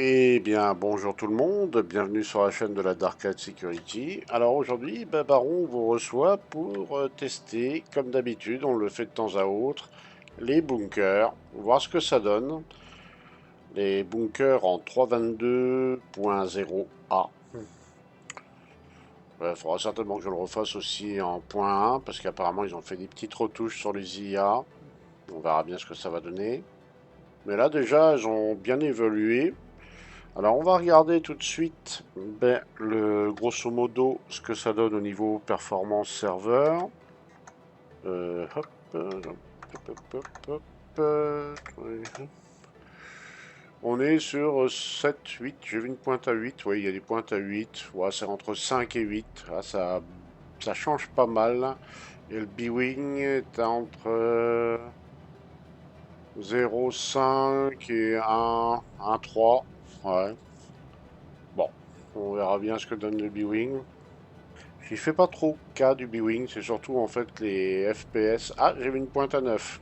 Eh bien, bonjour tout le monde, bienvenue sur la chaîne de la Dark Security. Alors aujourd'hui, Baron vous reçoit pour tester, comme d'habitude, on le fait de temps à autre, les bunkers, voir ce que ça donne. Les bunkers en 3.22.0A. Il faudra certainement que je le refasse aussi en point 1, parce qu'apparemment ils ont fait des petites retouches sur les IA. On verra bien ce que ça va donner. Mais là déjà, elles ont bien évolué. Alors on va regarder tout de suite grosso modo ce que ça donne au niveau performance serveur. Hop, hop, oui. On est sur 7, 8, j'ai vu une pointe à 8, oui il y a des pointes à 8, ouais, c'est entre 5 et 8, ah, ça change pas mal. Et le B-Wing est entre 0,5 et 1, 1,3, ouais. Bon, on verra bien ce que donne le B-Wing. J'y fais pas trop cas du B-Wing, c'est surtout en fait les FPS. Ah, j'ai vu une pointe à 9.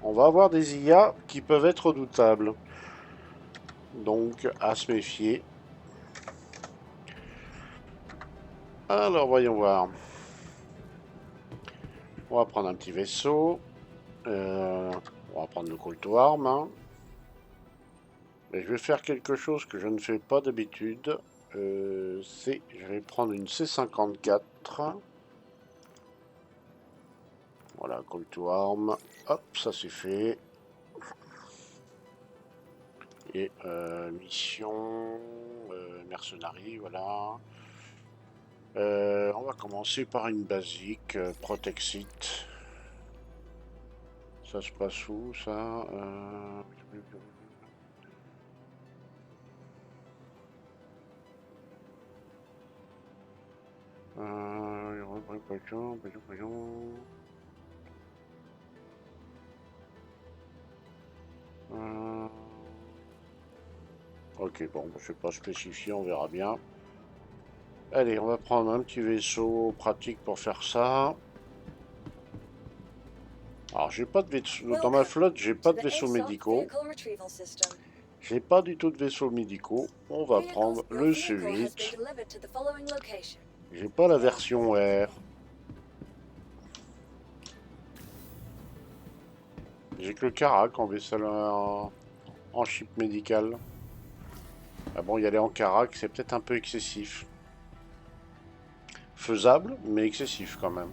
On va avoir des IA qui peuvent être redoutables. Donc, à se méfier. Alors, voyons voir. On va prendre un petit vaisseau. On va prendre le call to arm. Hein. Et je vais faire quelque chose que je ne fais pas d'habitude. Je vais prendre une C54. Voilà, call to arm. Hop, ça c'est fait. Et mission mercenarie, voilà. On va commencer par une basique, Protexit. Ça se passe où, ça Ok, bon, je vais pas spécifier, on verra bien. Allez, on va prendre un petit vaisseau pratique pour faire ça. Alors, j'ai pas de vaisseau dans ma flotte, j'ai pas de vaisseaux médicaux. J'ai pas du tout de vaisseaux médicaux. On va prendre le C8. J'ai pas la version R. J'ai que le Carac en vaisseau en chip médical. Ah bon, y aller en Carac, c'est peut-être un peu excessif. Faisable, mais excessif quand même.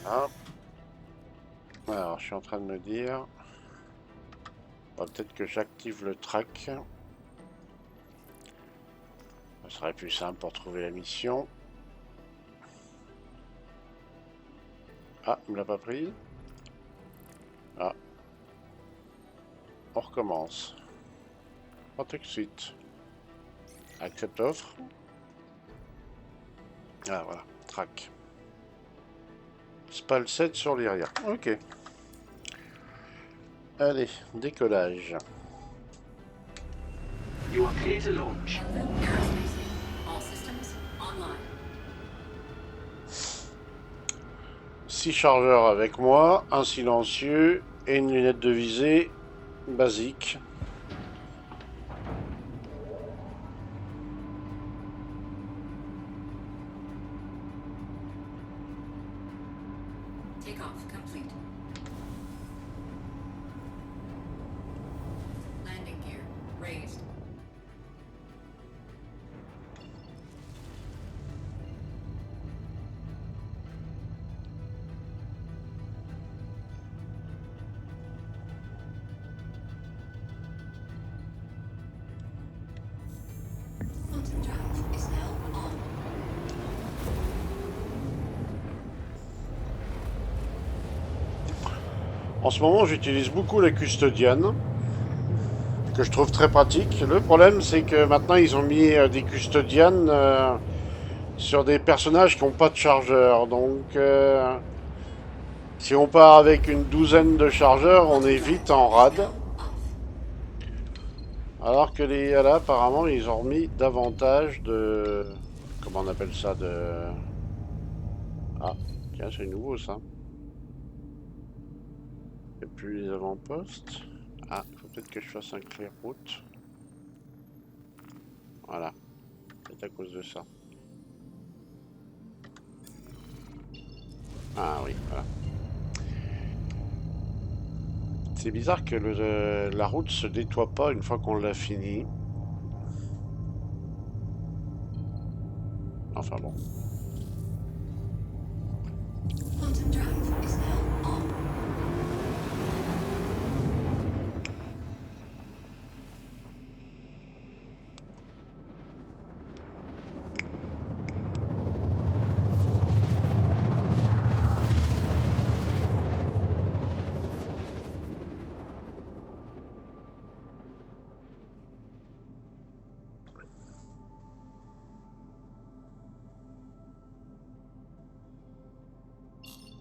Voilà. Alors, je suis en train de me dire... peut-être que j'active le track. Ça serait plus simple pour trouver la mission. Ah, il me l'a pas pris. Ah. On recommence. Contact suite. Accept offre. Ah voilà, track. Spal 7 sur l'IRIA. Ok. Allez, décollage. You are clear to launch. 6 chargeurs avec moi, un silencieux et une lunette de visée basique. Takeoff complete. Landing gear raised. Quantum drive is now on. En ce moment, j'utilise beaucoup la custodiane, que je trouve très pratique. Le problème, c'est que maintenant, ils ont mis des custodianes sur des personnages qui n'ont pas de chargeur. Donc, si on part avec une douzaine de chargeurs, on est vite en rade. Alors que les là, apparemment, ils ont remis davantage de... Comment on appelle ça de... Ah, tiens, c'est nouveau ça. Et puis les avant-postes. Ah, il faut peut-être que je fasse un clear route. Voilà, c'est à cause de ça. Ah oui, voilà. C'est bizarre que la route se nettoie pas une fois qu'on l'a fini. Enfin bon. Quantum drive is now on.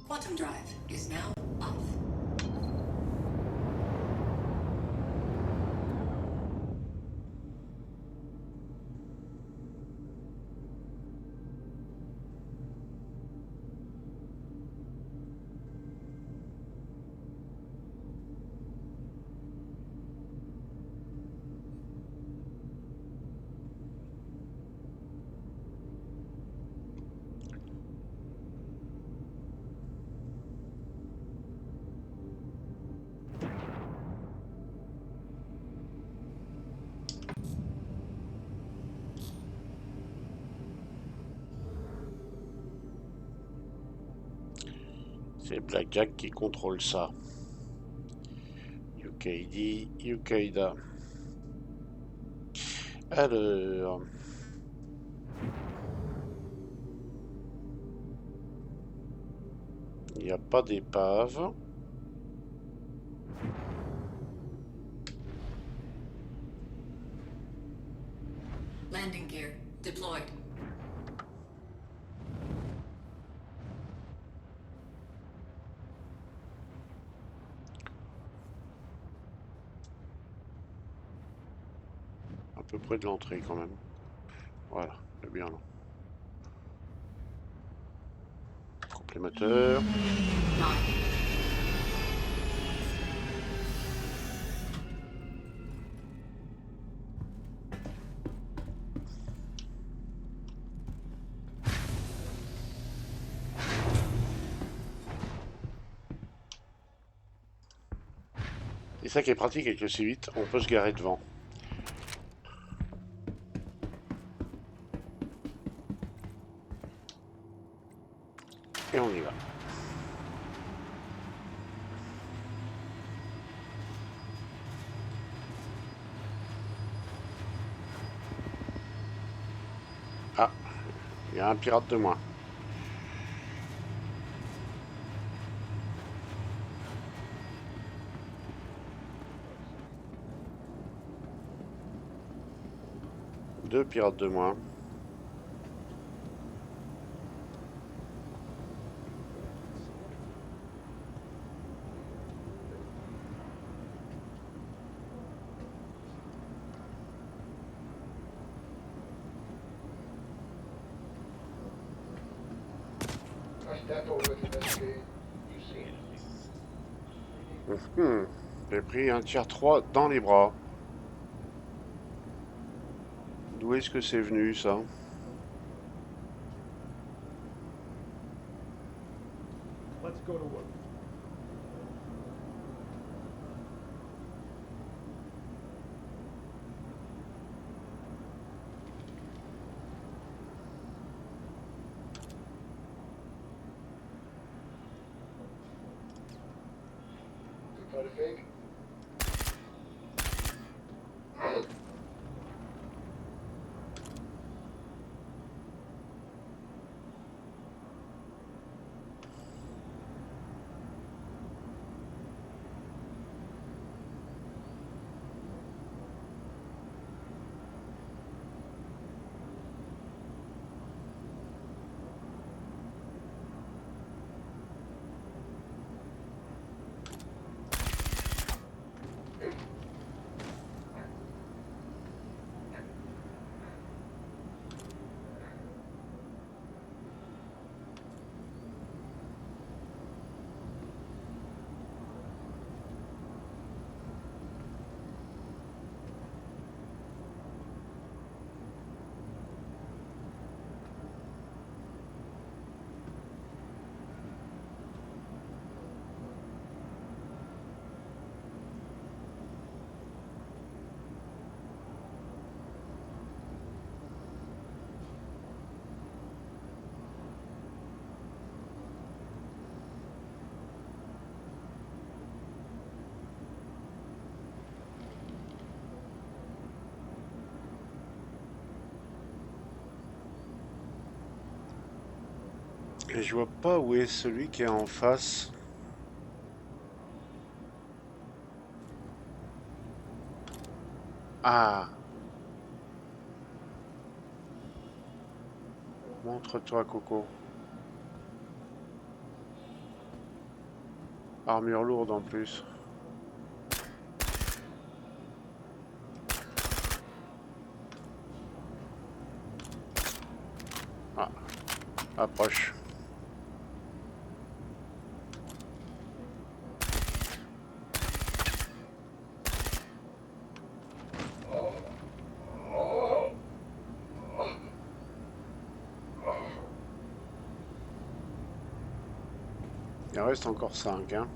Quantum drive is now off. C'est Blackjack qui contrôle ça. UKD, Ukaida. Alors... Il n'y a pas d'épave. Landing gear deployed. À peu près de l'entrée quand même. Voilà, c'est bien là. Complémateur. 9. Et ça qui est pratique avec le C8, on peut se garer devant. Et on y va. Ah, il y a un pirate de moins. Deux pirates de moins. J'ai pris un tier 3 dans les bras. D'où est-ce que c'est venu ça? Let's go to work. Try to fake. Et je vois pas où est celui qui est en face. Ah, montre-toi, Coco. Armure lourde en plus. Ah, approche. Il en reste encore 5, hein.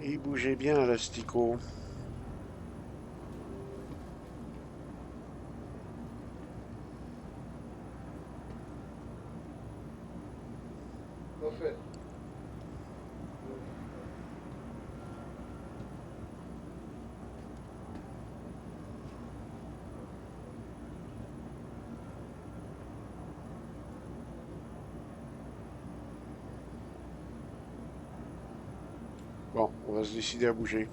Et il bougeait bien, l'asticot. Parfait. Bon, on va se décider à bouger.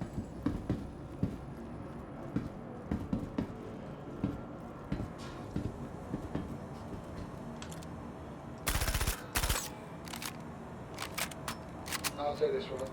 I'll take this one.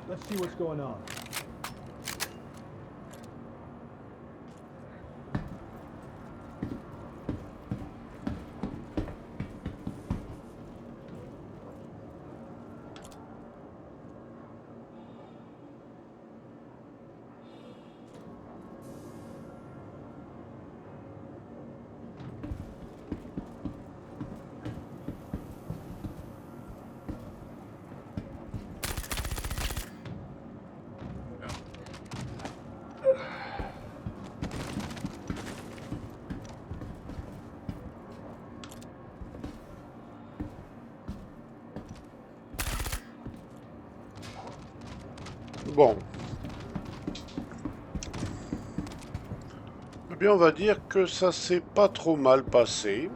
Let's see what's going on. Bon. Eh bien, on va dire que ça s'est pas trop mal passé.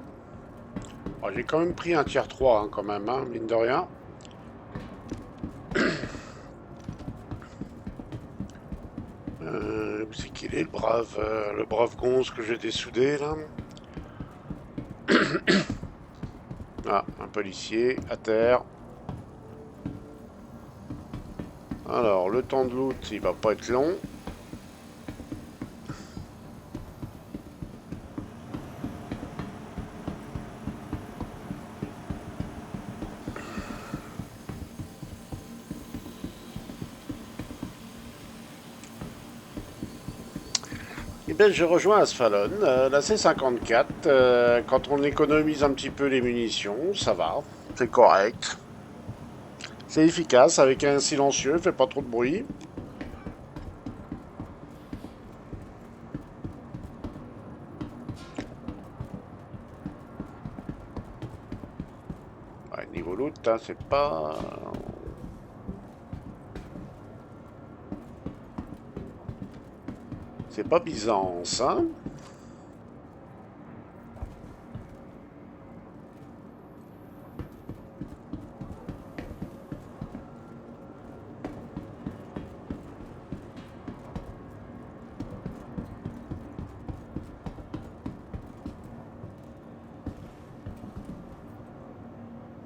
Alors, j'ai quand même pris un tiers 3, hein, quand même, hein, mine de rien. Où c'est qu'il est, le brave gonze que j'ai dessoudé, là? Ah, un policier, à terre. Alors, le temps de loot, il va pas être long. Et ben, j'ai rejoint Asphalon, la C54. Quand on économise un petit peu les munitions, ça va, c'est correct. C'est efficace, avec un silencieux, fait pas trop de bruit. Ouais, niveau loot, hein, c'est pas... C'est pas Byzance, hein.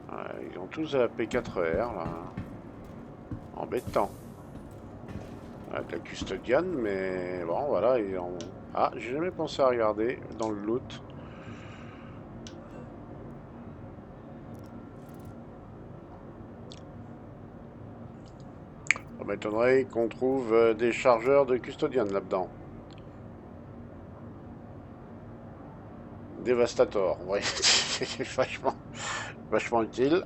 Ouais, ils ont tous la P4R, là. Embêtant. Avec la custodiane, mais bon, voilà, ils ont... Ah, j'ai jamais pensé à regarder dans le loot. Ça m'étonnerait qu'on trouve des chargeurs de custodiane là-dedans. Dévastator, ouais, c'est vachement utile.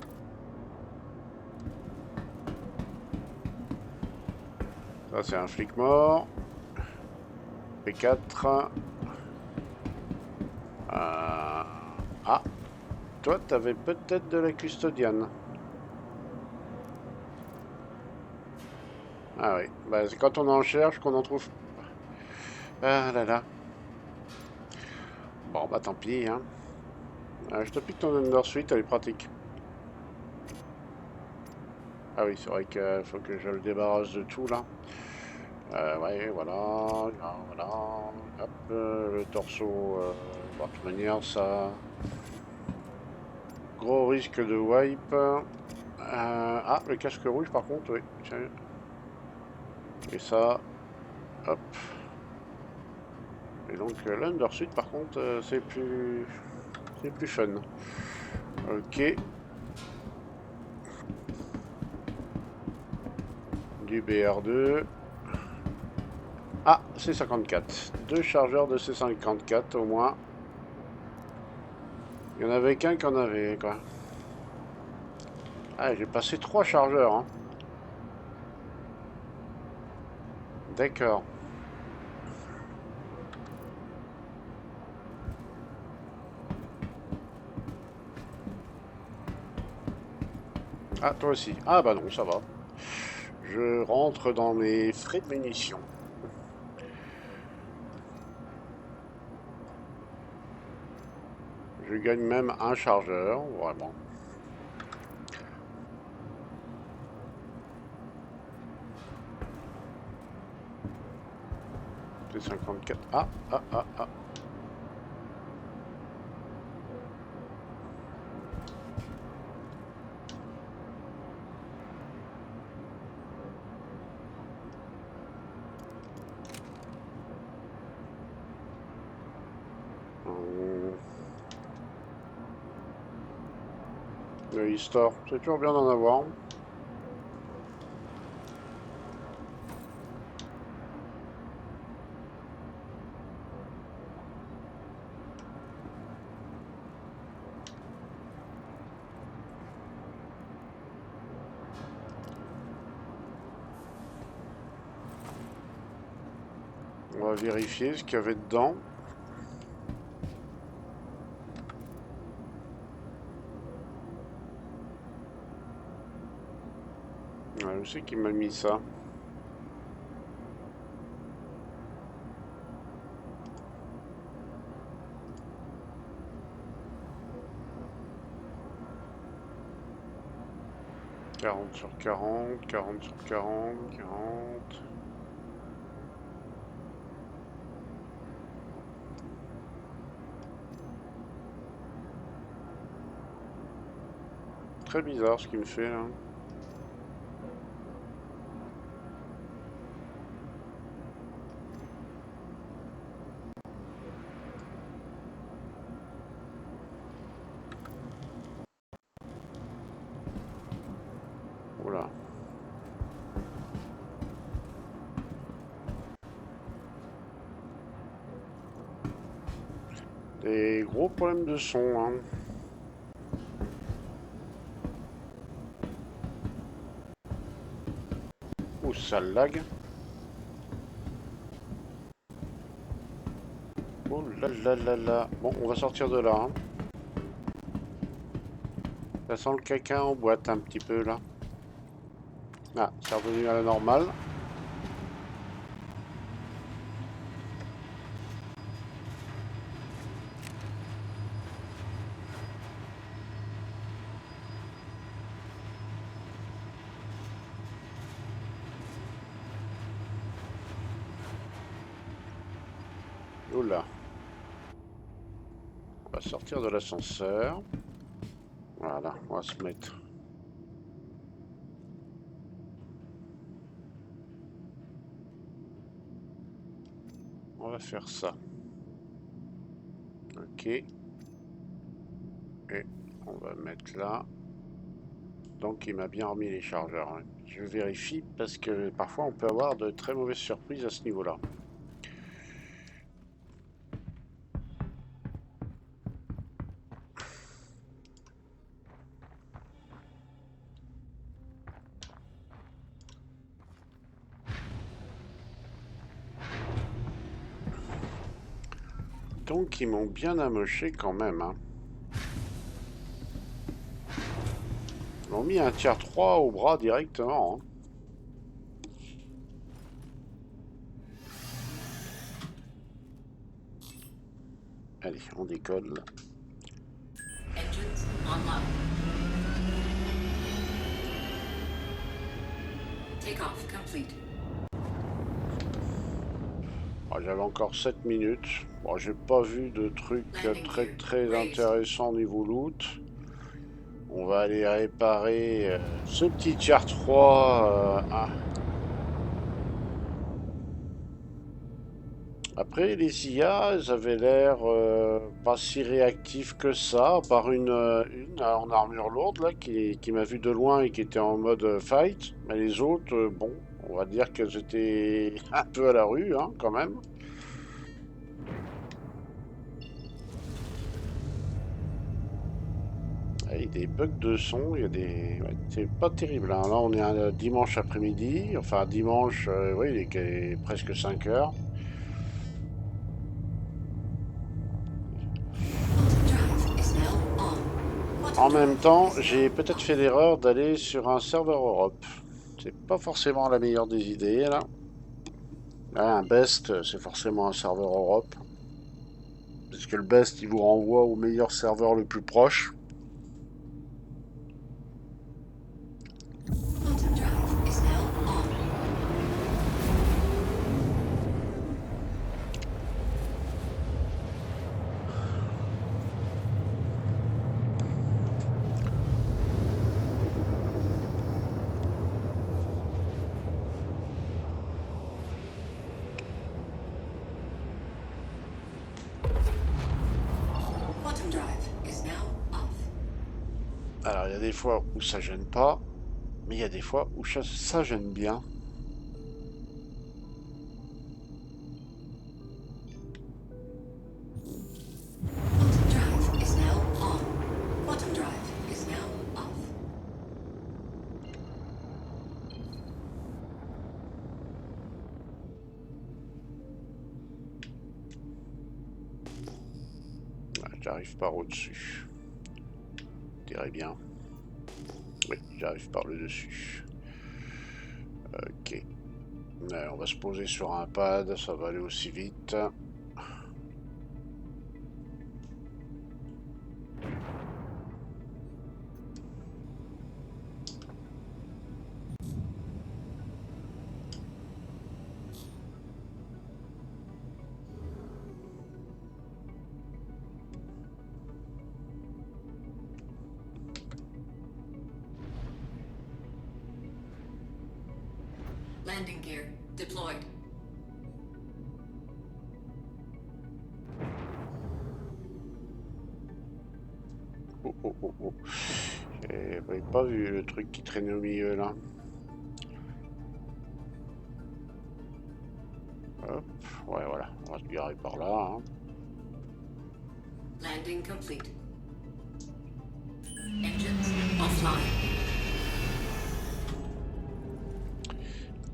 Ça, c'est un flic mort. P4. Ah, toi, t'avais peut-être de la custodiane. Ah oui, bah, c'est quand on en cherche qu'on en trouve. Ah là là. Bon, bah tant pis, hein. Je te pique ton Undersuite, elle est pratique. Ah oui, c'est vrai qu'il faut que je le débarrasse de tout, là. Ouais, voilà, voilà. Hop, le torso, bon, de toute manière, ça... Gros risque de wipe. Ah, le casque rouge, par contre, oui. Tiens. Et ça, hop. Et donc, l'Undersuit, par contre, c'est plus fun. Ok. Du BR2. Ah, C54. Deux chargeurs de C54 au moins. Il y en avait qu'un qui en avait, quoi. Ah, j'ai passé 3 chargeurs, hein. D'accord. Ah, toi aussi. Ah, bah non, ça va. Je rentre dans mes frais de munitions. Je gagne même un chargeur, vraiment. C'est 54. Ah. Le e-store, c'est toujours bien d'en avoir. On va vérifier ce qu'il y avait dedans. Ouais, je sais qu'il m'a mis ça. « 40 sur 40, 40 sur 40, 40... » Très bizarre ce qu'il me fait là. Oula. Des gros problèmes de son, hein. Ouh, ça lag. Oh là là là là. Bon, on va sortir de là, hein. Ça sent le caca en boîte un petit peu là. Ah, c'est revenu à la normale. Oula. On va sortir de l'ascenseur. Voilà, on va se mettre. On va faire ça. Ok. Et on va mettre là. Donc il m'a bien remis les chargeurs, hein. Je vérifie parce que parfois on peut avoir de très mauvaises surprises à ce niveau-là. Donc ils m'ont bien amoché quand même, hein. Ils m'ont mis un tiers 3 au bras directement, hein. Allez, on décolle. Engines online. Takeoff complete. Ah, j'avais encore 7 minutes. Bon, j'ai pas vu de trucs très intéressants au niveau loot. On va aller réparer ce petit tier 3. Après, les IA, elles avaient l'air pas si réactifs que ça, à part une en armure lourde là, qui m'a vu de loin et qui était en mode fight. Mais les autres, bon, on va dire qu'elles étaient un peu à la rue, hein, quand même. Il y a des bugs de son, il y a des... ouais, c'est pas terrible, hein. Là, on est un dimanche après-midi, enfin dimanche, oui, il est presque 5 heures. Quantum drive is now on. Quantum En même drive temps, is j'ai now peut-être on. fait l'erreur d'aller sur un serveur Europe. C'est pas forcément la meilleure des idées, là. Là, un best, c'est forcément un serveur Europe. Parce que le best, il vous renvoie au meilleur serveur le plus proche. Quantum drive is now on. Quantum drive is now off. Alors, il y a des fois où ça gêne pas, mais il y a des fois où ça gêne bien. Quantum drive is now on. Quantum drive is now off. Ouais, j'arrive par au-dessus. Je dirais bien. Oui, j'arrive par le dessus. Ok. Ouais, on va se poser sur un pad, ça va aller aussi vite. Landing gear deployed. Oh, oh, oh, oh. J'avais pas vu le truc qui traînait au milieu là. Hop, ouais, voilà, on va se garer par là, hein. Landing complete. Engines offline.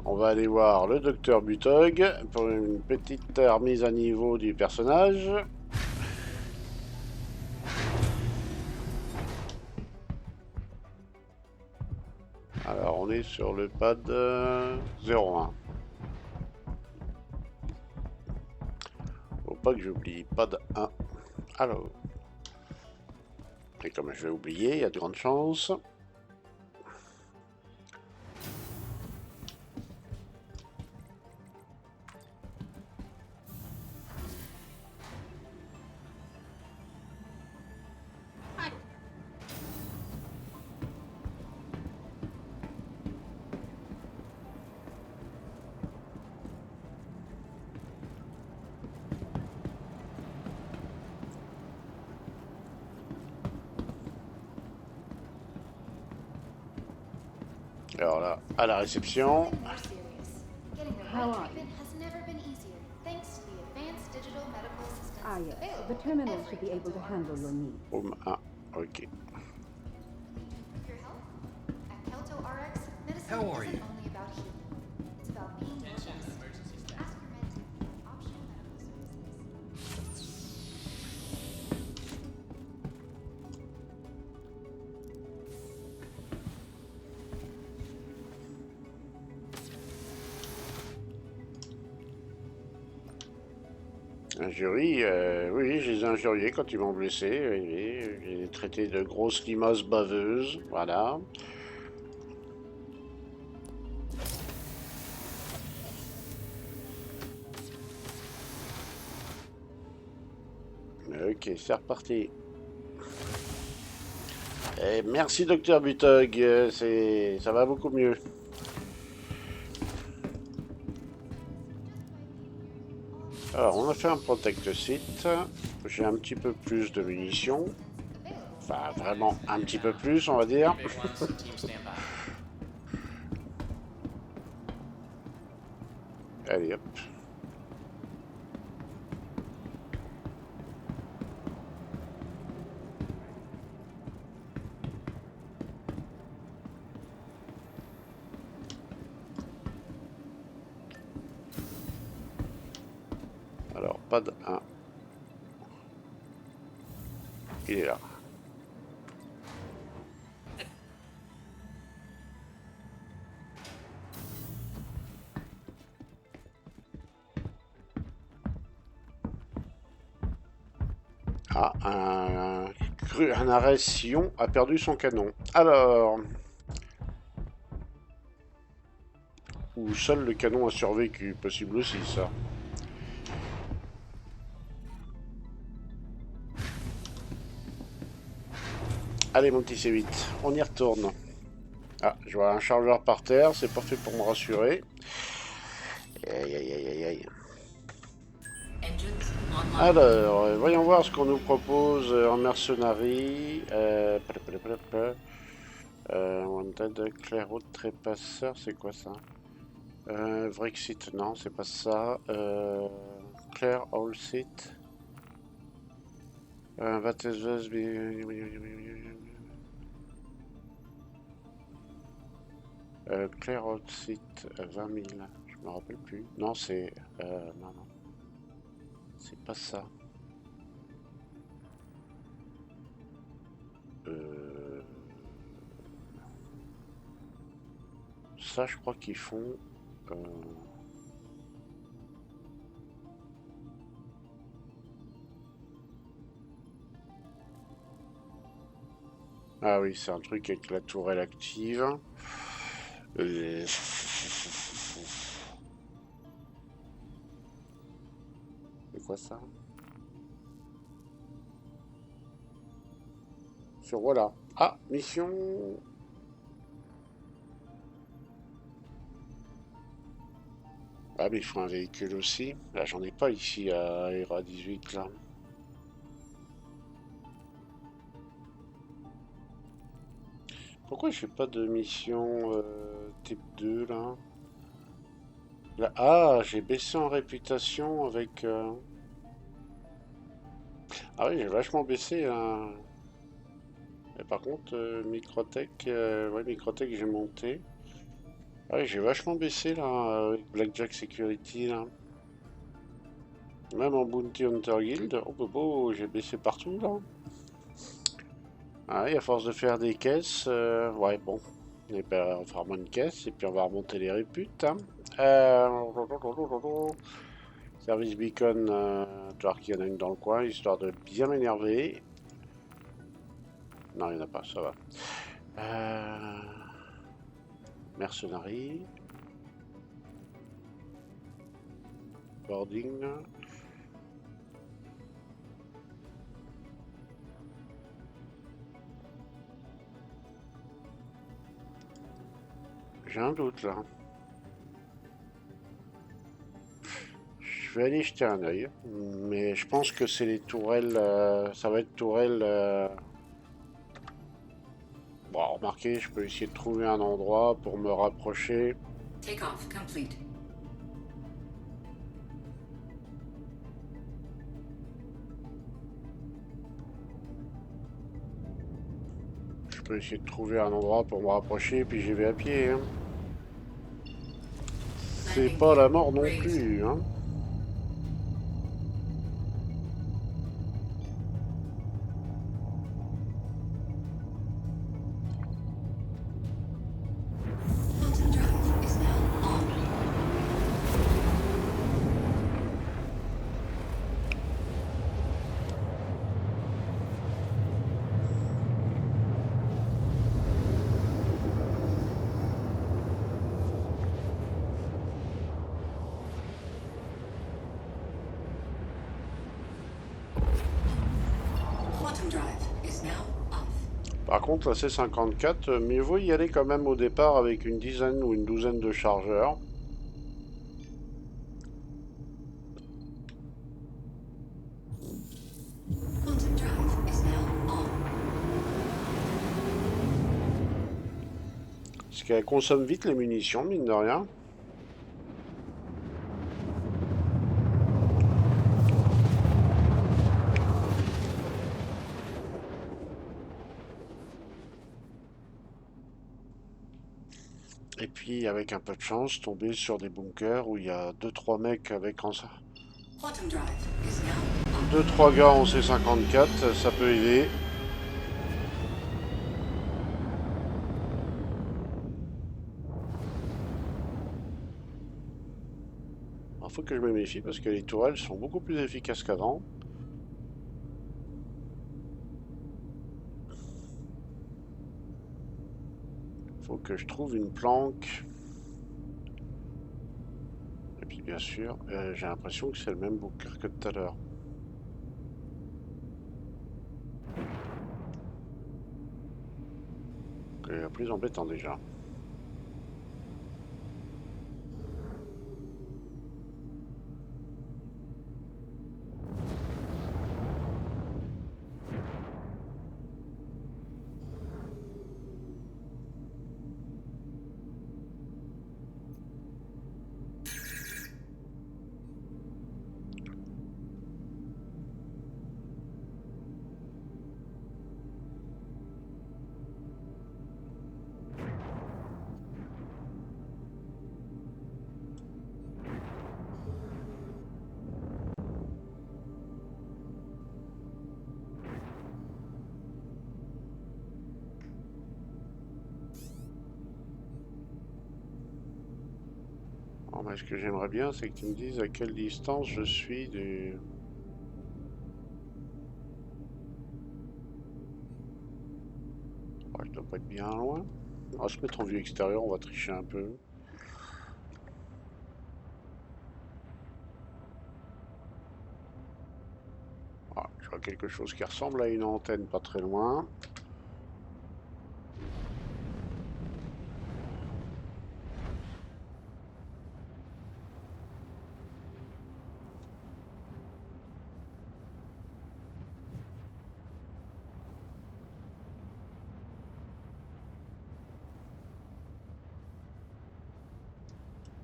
On va aller voir le docteur Butog pour une petite remise à niveau du personnage. Alors on est sur le pad 01. Faut pas que j'oublie pad 1. Alors. Et comme je vais oublier, il y a de grandes chances. Alors là, à la réception. Something more serious. Getting the How right are treatment has never been easier, thanks to the advanced digital medical systems Ah yes, available the terminal at should be every able to Kanto handle RX. your needs. Home 1. Ok. Your health? At Kelto RX, medicine How are isn't you? only about healing. It's about being your best. Ask your med team for optional medical services. Injurie, oui, je les ai injuriés quand ils m'ont blessé. Oui, j'ai traité de grosses limaces baveuses. Voilà. Ok, c'est reparti. Et merci Docteur Butog, ça va beaucoup mieux. Alors, on a fait un protect site. J'ai un petit peu plus de munitions. Enfin, vraiment un petit peu plus, on va dire. Big ones, team stand by. Allez, hop. Alors, pad 1. Il est là. Ah, un arrêt Sion a perdu son canon. Alors... Ou seul le canon a survécu, possible aussi ça. Allez mon petit C8, on y retourne. Ah, je vois un chargeur par terre, c'est pas fait pour me rassurer. Aïe aïe aïe aïe aïe. Engines online. Alors, voyons voir ce qu'on nous propose en mercenari. Wanted, Clairhaute, Trépasseur, c'est quoi ça? Brexit, non, c'est pas ça. Claire All Sit. Claire All Sit, 20 000. Je me rappelle plus. Non, c'est. Non, non. C'est pas ça. Ça, je crois qu'ils font. Ah oui, c'est un truc avec la tourelle active. C'est quoi ça? Sur voilà. Ah, mission. Ah, mais il faut un véhicule aussi. Là, j'en ai pas ici à ERA 18 là. Pourquoi je fais pas de mission type 2 là? Ah, j'ai baissé en réputation avec... Ah oui, j'ai vachement baissé, hein. Et par contre, Microtech, ouais, Microtech, j'ai monté. Ah oui, j'ai vachement baissé là, avec Blackjack Security là. Même en Bounty Hunter Guild, oh bobo, j'ai baissé partout là. Ah oui, à force de faire des caisses, ouais, bon. Et ben, on fera moins de caisses et puis on va remonter les réputes, hein. Service Beacon, tu vois qu'il y en a une dans le coin, histoire de bien m'énerver. Non, il n'y en a pas, ça va. Mercenaries. Boarding. J'ai un doute là. Je vais aller jeter un œil. Mais je pense que c'est les tourelles. Ça va être tourelles. Bon, remarquez, je peux essayer de trouver un endroit pour me rapprocher. Takeoff complete. Je peux essayer de trouver un endroit pour me rapprocher, puis j'y vais à pied, hein. C'est Landing pas la gear mort non raised. plus, hein. Quantum drive is now on. Quantum drive is now off. Par contre, la C54, mieux vaut y aller quand même au départ avec une dizaine ou une douzaine de chargeurs. Quantum drive is now on. Parce qu'elle consomme vite les munitions, mine de rien. Et puis, avec un peu de chance, tomber sur des bunkers où il y a deux trois mecs avec en ça. Quantum drive is now on. 2-3 gars en C54, ça peut aider. Il faut que je me méfie parce que les tourelles sont beaucoup plus efficaces qu'avant. Faut que je trouve une planque. Et puis bien sûr, j'ai l'impression que c'est le même bunker que tout à l'heure. C'est plus embêtant déjà. Bon, mais ce que j'aimerais bien, c'est que tu me dises à quelle distance je suis du... Oh, je dois pas être bien loin. On va se mettre en vue extérieure, on va tricher un peu. Ah, je vois quelque chose qui ressemble à une antenne pas très loin.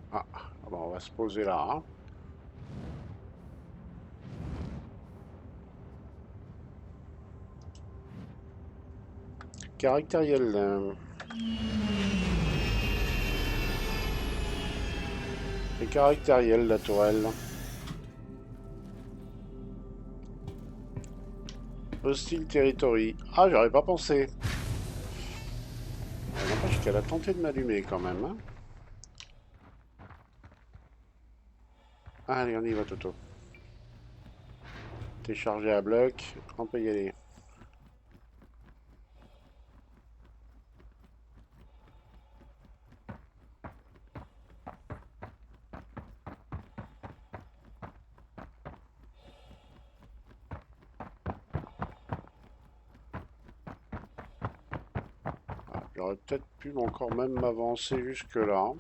Ah, bon, on va se poser là, hein. Caractériel. C'est caractériel la tourelle. Hostile Territory. Ah, j'aurais pas pensé. N'empêche qu'elle a tenté de m'allumer quand même. Hein. Allez, on y va, Toto. T'es chargé à bloc, on peut y aller. Ah, j'aurais peut-être pu encore même m'avancer jusque là.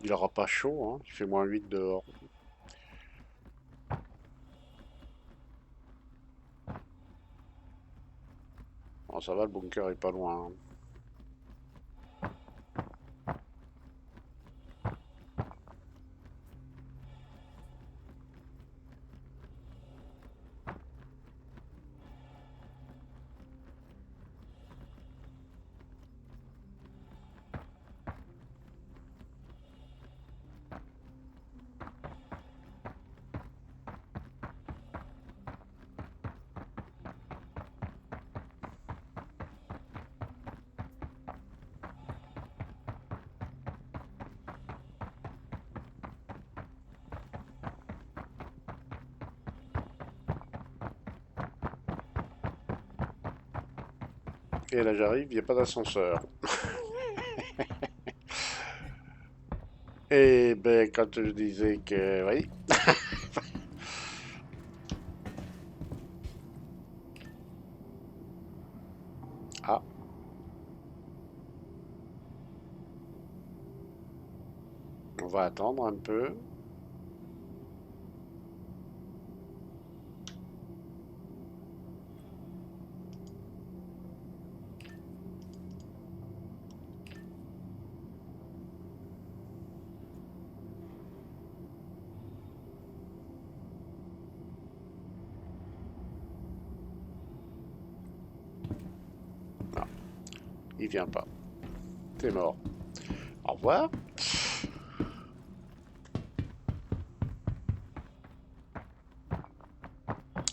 Il aura pas chaud, hein. Il fait -8 dehors. Bon, ça va, le bunker est pas loin. Hein. Et là j'arrive, il n'y a pas d'ascenseur. Et ben quand je disais que oui. Ah. On va attendre un peu. Il vient pas. T'es mort. Au revoir.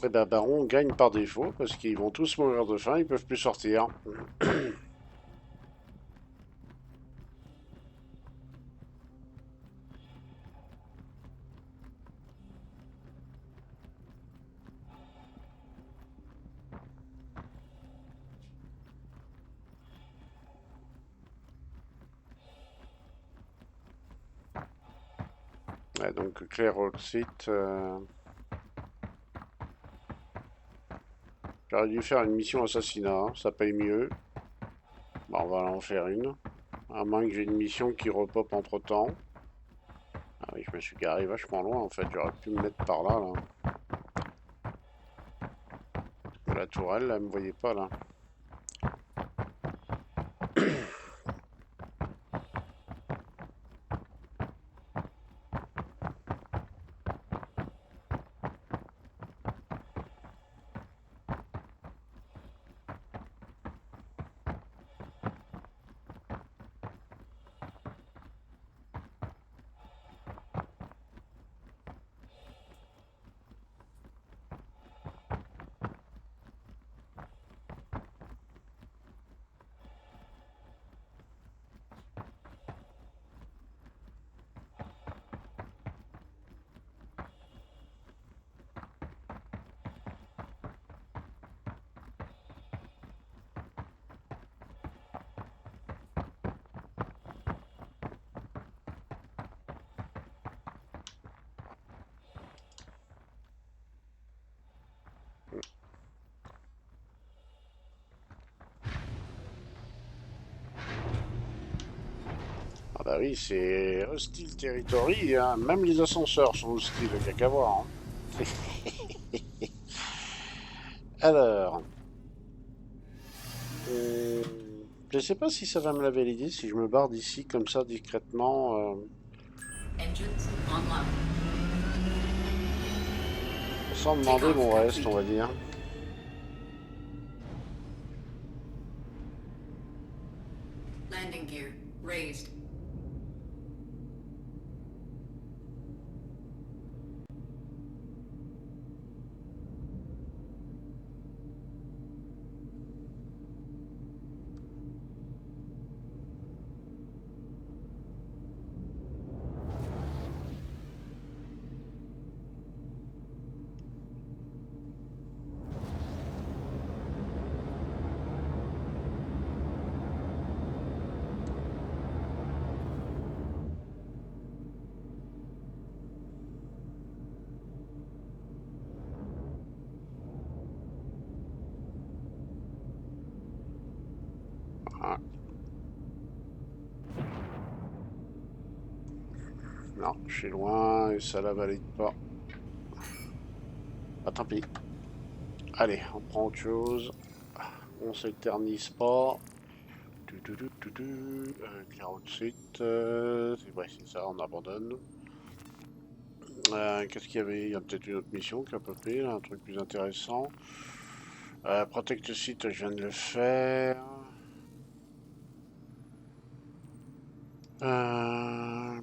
Et ben Baron gagne par défaut parce qu'ils vont tous mourir de faim, ils peuvent plus sortir. Ouais, donc Claire Roxit. J'aurais dû faire une mission assassinat, hein, ça paye mieux. Bon, on va en faire une. À moins que j'ai une mission qui repop entre temps. Ah oui, je me suis garé vachement loin en fait, j'aurais pu me mettre par là. La tourelle, là, elle me voyait pas là. Ah bah oui, c'est Hostile Territory, hein. Même les ascenseurs sont hostiles, il n'y a qu'à voir. Hein. Alors... Je sais pas si ça va me la valider si je me barre d'ici comme ça discrètement. Engines online. Sans demander mon reste, on va dire. Landing gear raised. Ah. Non, je suis loin et ça la valide pas. Ah, tant pis. Allez, on prend autre chose. On s'éternise pas. Clear out suite. Ouais, c'est ça, on abandonne. Qu'est-ce qu'il y avait? Il y a peut-être une autre mission qui a popé, là, un truc plus intéressant. Protect site, je viens de le faire.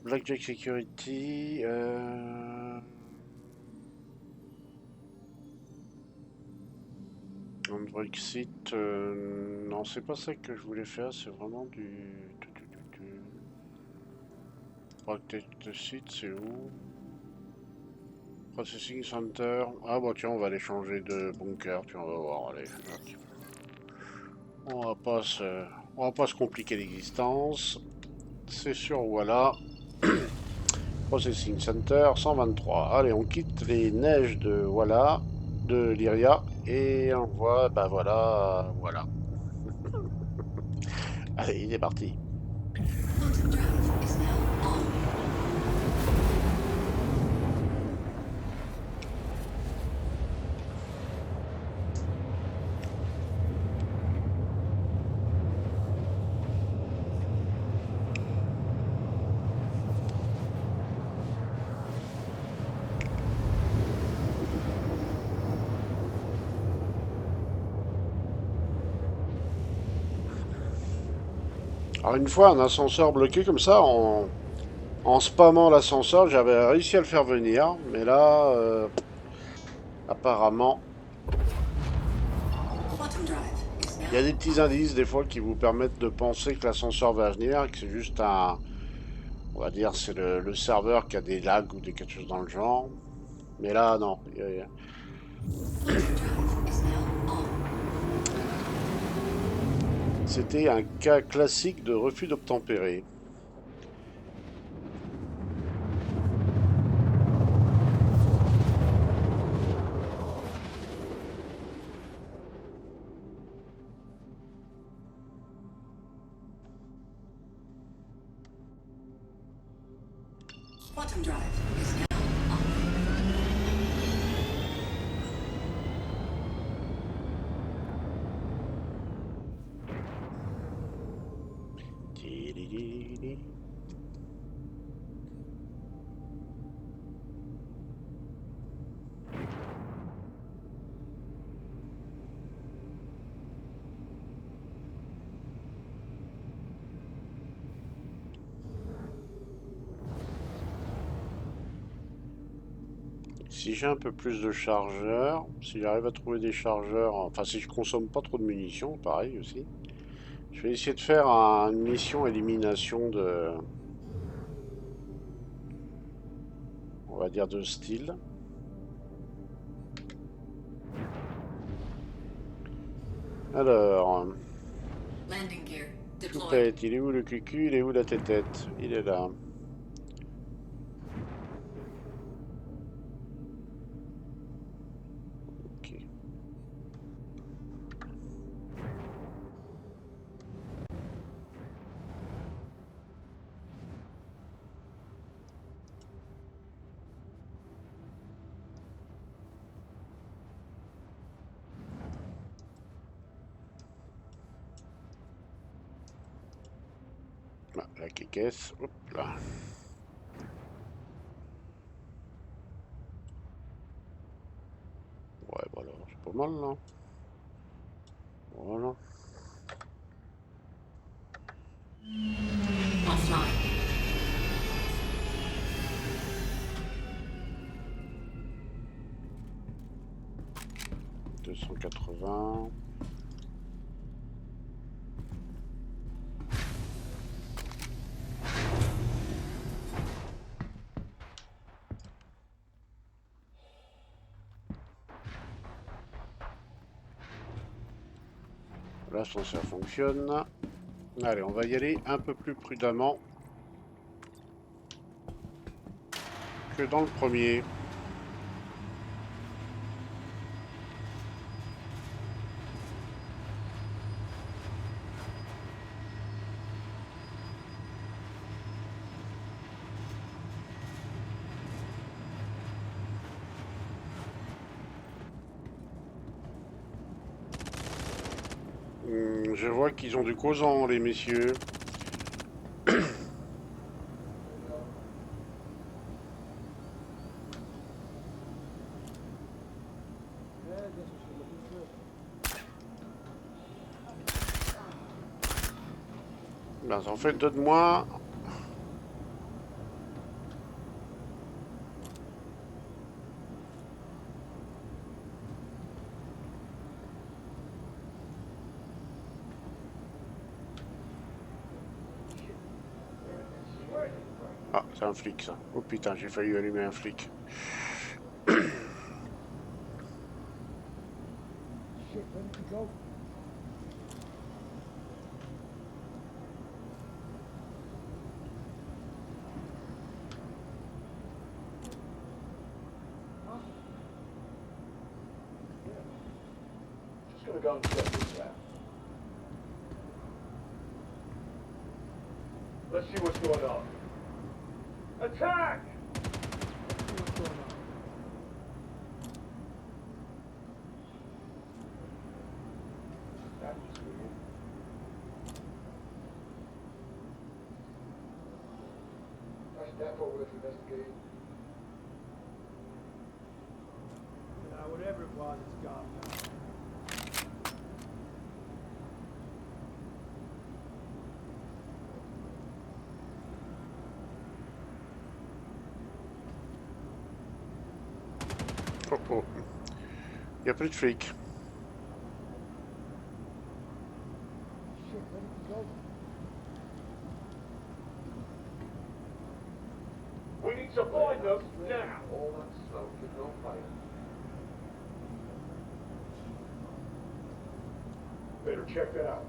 Blackjack Security. Brexit. Non, c'est pas ça que je voulais faire, c'est vraiment du. Protect site, c'est où? Processing Center. Ah bah tiens, on va aller changer de bunker, tu on va voir, allez. On va pas se compliquer l'existence. C'est sûr, voilà. Processing Center 123. Allez, on quitte les neiges de voilà, de Lyria, et on voit, bah voilà, voilà. Allez, il est parti. Quantum drive is now on. Alors une fois, un ascenseur bloqué comme ça, en spammant l'ascenseur, j'avais réussi à le faire venir, mais là, apparemment, Quantum drive is il y a now des petits indices des fois qui vous permettent de penser que l'ascenseur va venir, que c'est juste un, on va dire, c'est le serveur qui a des lags ou des quelque chose dans le genre. Mais là, non. quantum drive is now on. C'était un cas classique de refus d'obtempérer. Quantum drive is now on. Si j'ai un peu plus de chargeurs, si j'arrive à trouver des chargeurs, enfin si je consomme pas trop de munitions, pareil aussi, je vais essayer de faire une mission élimination de, on va dire de style. Alors, Landing gear deployed. Choupette, il est où le cucu, il est où la tétette? Il est là. Ok. Ah, la caisse. Hop là. Ouais, voilà, c'est pas mal là. Voilà. Offline. 280. L'ascenseur fonctionne. Allez, on va y aller un peu plus prudemment que dans le premier. Je vois qu'ils ont du causant, les messieurs. Yeah, I guess we should look into it. Ben, ça en fait 2 de moins. Ah, c'est un flic ça. Oh putain, j'ai failli allumer un flic. Shit, ready to go? Just gonna go and check this out. Let's see what's going on. Attack! See what's going on. That was weird. Nice depot worth investigating. Whatever it was, it's gone now. Oh oh. Il n'y a plus de flics. Shit, ready to go? We need to find them now. All that smoke is no fire. Better check that out.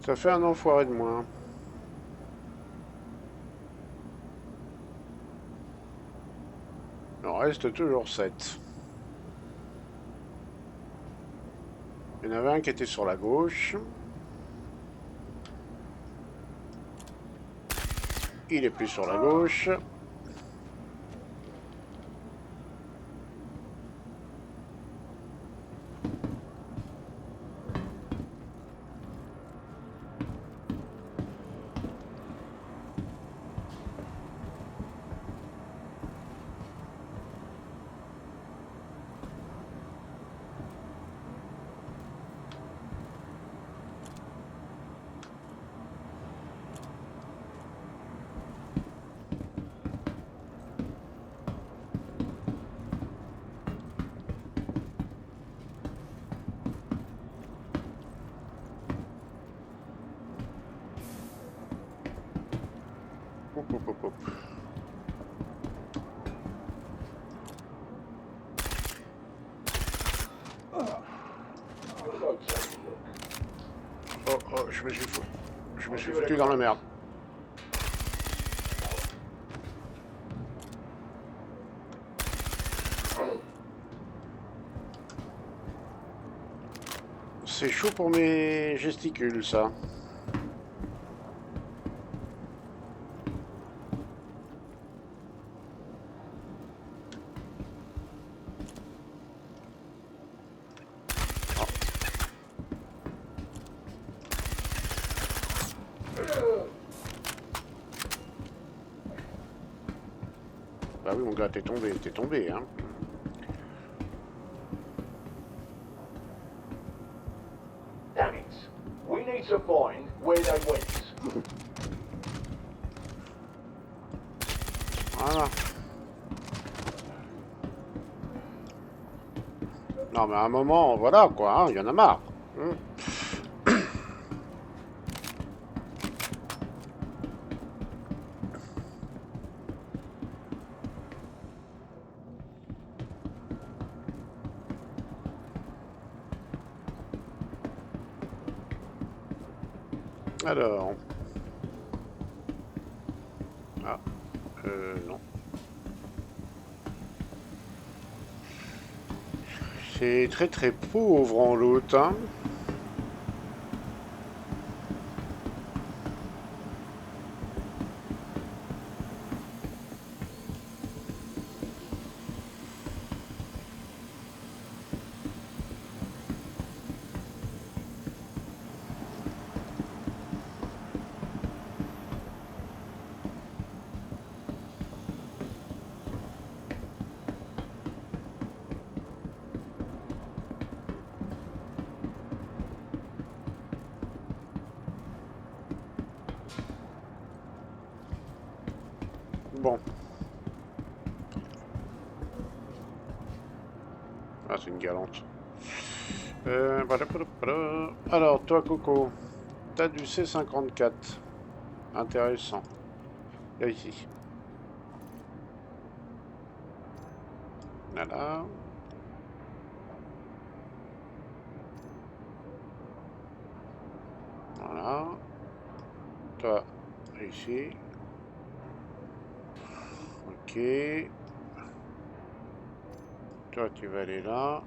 Ça fait un enfoiré de moins. Il en reste toujours 7. Il y en avait un qui était sur la gauche. Il est plus sur la gauche. Hop, hop, hop, hop. Oh, oh, je me suis foutu dans la merde. C'est chaud pour mes gesticules, ça. Bah oui, mon gars, t'es tombé, hein. Damn it. We need to find where they went. Voilà. Non, mais à un moment, voilà, quoi, hein, il y en a marre. Alors... Ah, non. C'est très très pauvre en loot, hein. Bon. Ah, c'est une galante. Alors, toi, Coco, t'as du C54. Intéressant. Viens ici. Voilà. Voilà. Toi, ici. Ok. Toi, tu vas aller là.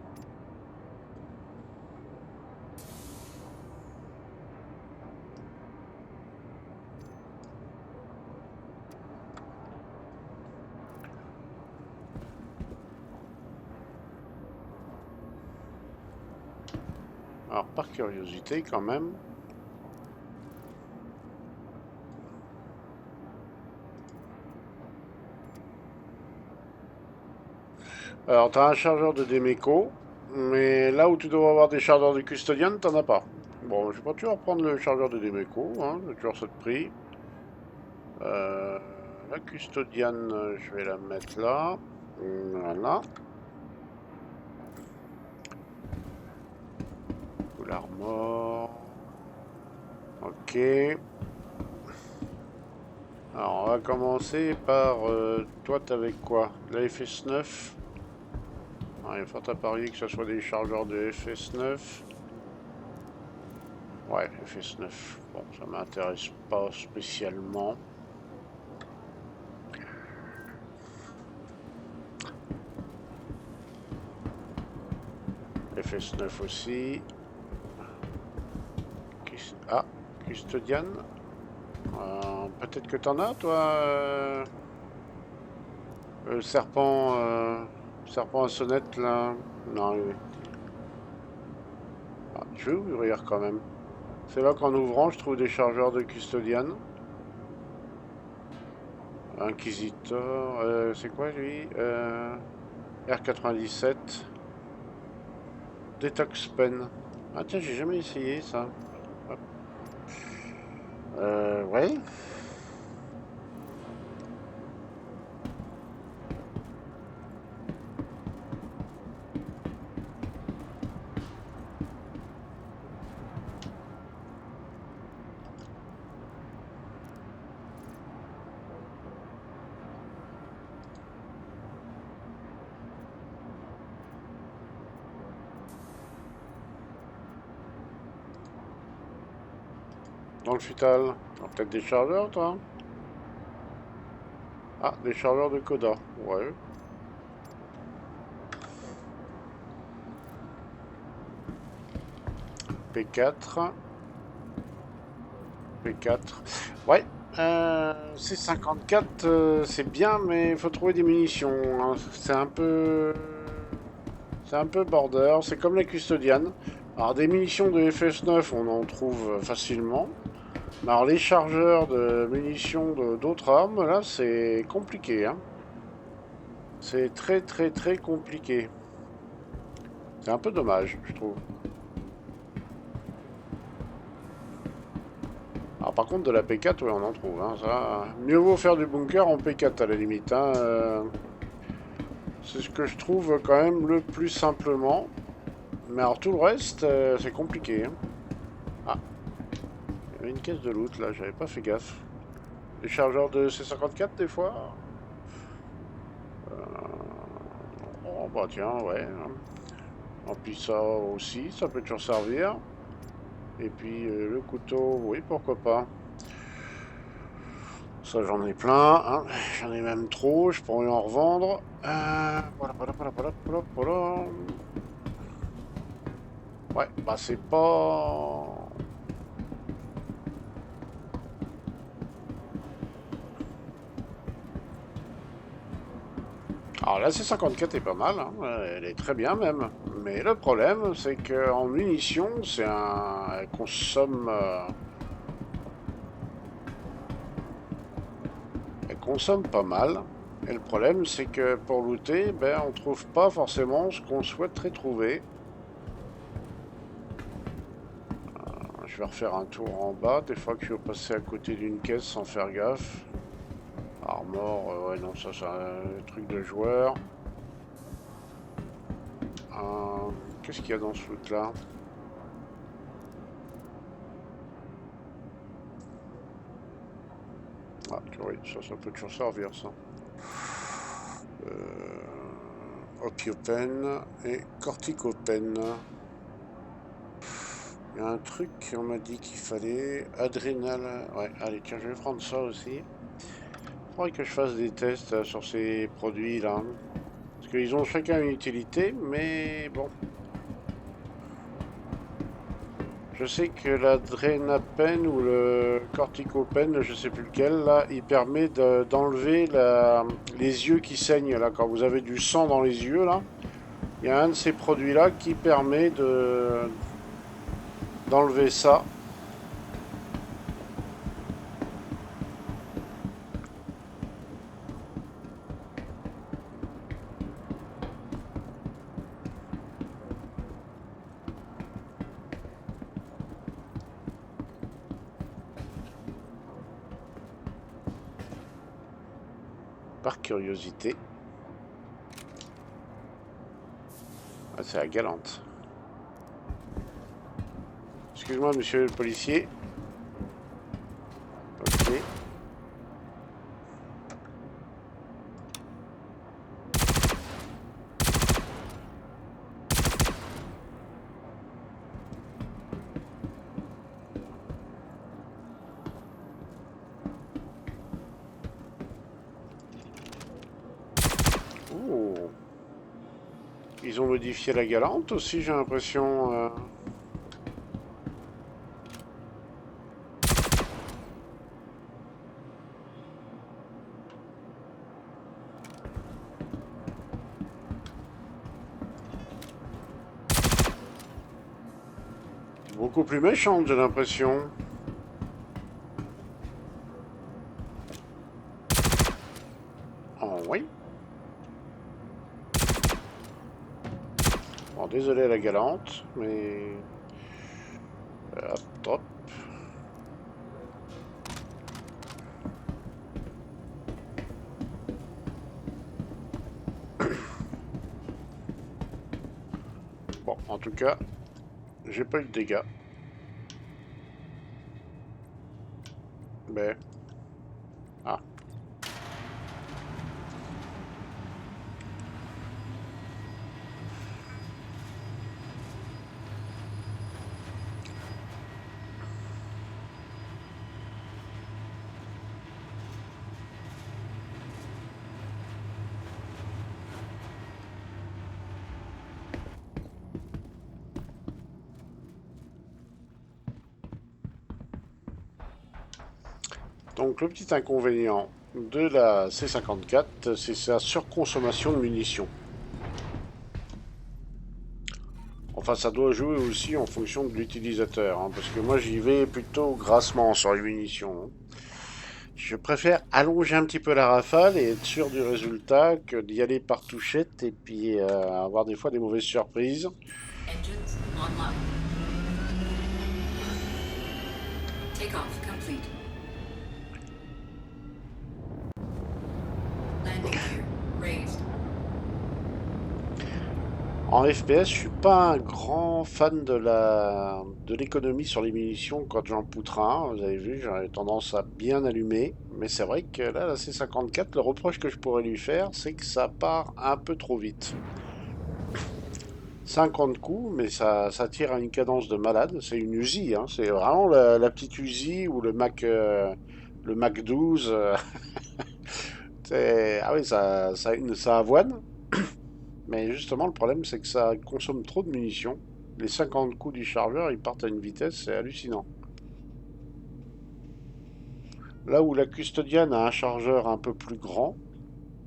Alors, par curiosité, quand même. Alors, tu as un chargeur de Demeco, mais là où tu devrais avoir des chargeurs de Custodian, t'en as pas. Bon, je vais pas toujours prendre le chargeur de Demeco, hein, j'ai toujours ce prix. La Custodian, je vais la mettre là. Voilà. Full armor. Ok. Alors, on va commencer par... toi, t'avais quoi? La FS9. Il y a fort à parier que ce soit des chargeurs de FS9. Ouais, FS9. Bon, ça m'intéresse pas spécialement. FS9 aussi. Ah, Custodian. Peut-être que t'en as, toi, serpent, serpent à sonnette, là. Non, ah, je vais ouvrir quand même. C'est là qu'en ouvrant, je trouve des chargeurs de Custodian. Inquisitor, c'est quoi lui, R97. Detox Pen. Ah tiens, j'ai jamais essayé ça. Hop. Ouais. Dans le futal. Peut-être des chargeurs, toi? Ah, des chargeurs de Coda. Ouais. P4. P4. Ouais. C54, c'est bien, mais il faut trouver des munitions, hein. C'est un peu... C'est un peu border. C'est comme la Custodian. Alors, des munitions de FS9, on en trouve facilement. Alors les chargeurs de munitions d'autres armes, là, c'est compliqué, hein. C'est très très très compliqué. C'est un peu dommage, je trouve. Alors par contre de la P4, ouais, on en trouve. Hein, ça... Mieux vaut faire du bunker en P4 à la limite. Hein, c'est ce que je trouve quand même le plus simplement. Mais alors tout le reste, c'est compliqué. Hein. Ah, il y avait une caisse de loot là, j'avais pas fait gaffe. Les chargeurs de C54 des fois. Oh bah tiens, ouais. Et puis ça aussi, ça peut toujours servir. Et puis le couteau, oui, pourquoi pas. Ça, j'en ai plein. Hein. J'en ai même trop, je pourrais en revendre. Voilà. Ouais, bah c'est pas... Alors la C54 est pas mal, hein. Elle est très bien même. Mais le problème, c'est qu'en munitions, elle consomme... Elle consomme pas mal. Et le problème, c'est que pour looter, ben, on trouve pas forcément ce qu'on souhaiterait trouver. Je vais refaire un tour en bas, des fois que je vais passer à côté d'une caisse sans faire gaffe. Armor, ouais non, ça c'est un truc de joueur. Qu'est-ce qu'il y a dans ce loot là? Ah, tu vois, ça peut toujours servir ça. Opiopen et Corticopen. Il y a un truc qu'on m'a dit qu'il fallait. Adrénal. Ouais, allez, tiens, je vais prendre ça aussi. Il faudrait que je fasse des tests sur ces produits là. Parce qu'ils ont chacun une utilité, mais bon. Je sais que l'adrénapen ou le corticopen, je sais plus lequel, là, il permet d'enlever les yeux qui saignent. Là, quand vous avez du sang dans les yeux, là, il y a un de ces produits-là qui permet d'enlever ça. Par curiosité. Ah, c'est la galante. Excuse-moi, monsieur le policier. Ok. Oh. Ils ont modifié la galante aussi, j'ai l'impression. Beaucoup plus méchante, j'ai l'impression. Oh oui. Bon, désolé la galante, mais... Hop, top. Bon, en tout cas, j'ai pas eu de dégâts. Mais... Ah. Donc le petit inconvénient de la C54, c'est sa surconsommation de munitions. Enfin, ça doit jouer aussi en fonction de l'utilisateur, hein, parce que moi j'y vais plutôt grassement sur les munitions. Hein. Je préfère allonger un petit peu la rafale et être sûr du résultat que d'y aller par touchette et puis avoir des fois des mauvaises surprises. Engines online. Takeoff complete. Landing gear raised. En FPS, je suis pas un grand fan de l'économie sur les munitions quand j'en poutre un. Vous avez vu, j'aurais tendance à bien allumer. Mais c'est vrai que là, la C54, le reproche que je pourrais lui faire, c'est que ça part un peu trop vite. 50 coups, mais ça tire à une cadence de malade. C'est une Uzi, hein. C'est vraiment la petite Uzi ou le Mac 12. Ah oui, ça avoine. Mais justement, le problème, c'est que ça consomme trop de munitions. Les 50 coups du chargeur, ils partent à une vitesse, c'est hallucinant. Là où la Custodian a un chargeur un peu plus grand,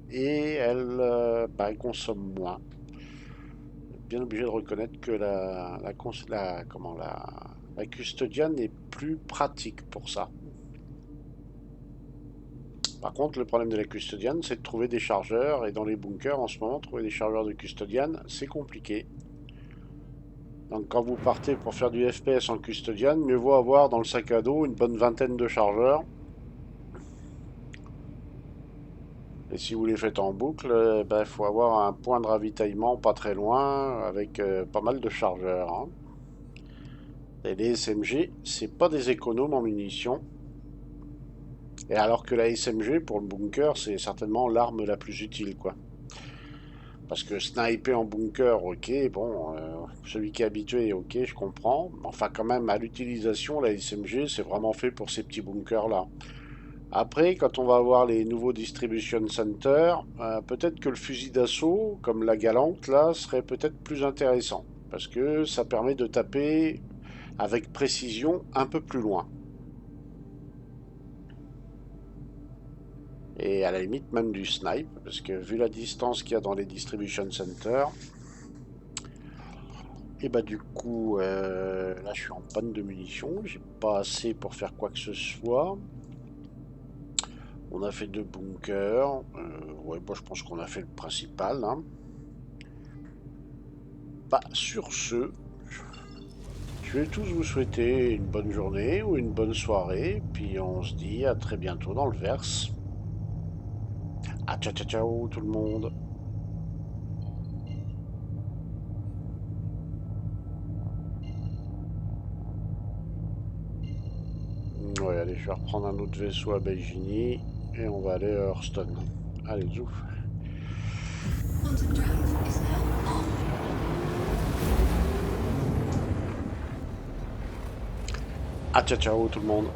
et elle consomme moins. Bien obligé de reconnaître que la Custodian est plus pratique pour ça. Par contre, le problème de la Custodian, c'est de trouver des chargeurs, et dans les bunkers, en ce moment, trouver des chargeurs de Custodian, c'est compliqué. Donc quand vous partez pour faire du FPS en Custodian, mieux vaut avoir dans le sac à dos une bonne vingtaine de chargeurs. Et si vous les faites en boucle, il faut avoir un point de ravitaillement pas très loin, avec pas mal de chargeurs. Hein. Et les SMG, c'est pas des économes en munitions. Et alors que la SMG, pour le bunker, c'est certainement l'arme la plus utile, quoi. Parce que sniper en bunker, ok, bon, celui qui est habitué, ok, je comprends. Enfin, quand même, à l'utilisation, la SMG, c'est vraiment fait pour ces petits bunkers-là. Après, quand on va avoir les nouveaux distribution centers, peut-être que le fusil d'assaut, comme la Galante, là, serait peut-être plus intéressant. Parce que ça permet de taper avec précision un peu plus loin. Et à la limite même du snipe, parce que vu la distance qu'il y a dans les distribution centers, et bah du coup, là je suis en panne de munitions, j'ai pas assez pour faire quoi que ce soit. On a fait 2 bunkers, ouais, moi je pense qu'on a fait le principal. Hein. Bah, sur ce, je vais tous vous souhaiter une bonne journée ou une bonne soirée, puis on se dit à très bientôt dans le verse. Ah, ciao ciao ciao tout le monde. Ouais, allez, je vais reprendre un autre vaisseau à Beijing et on va aller à Hurston. Allez, zouf. Quantum drive is now on. Ah, ciao ciao tout le monde.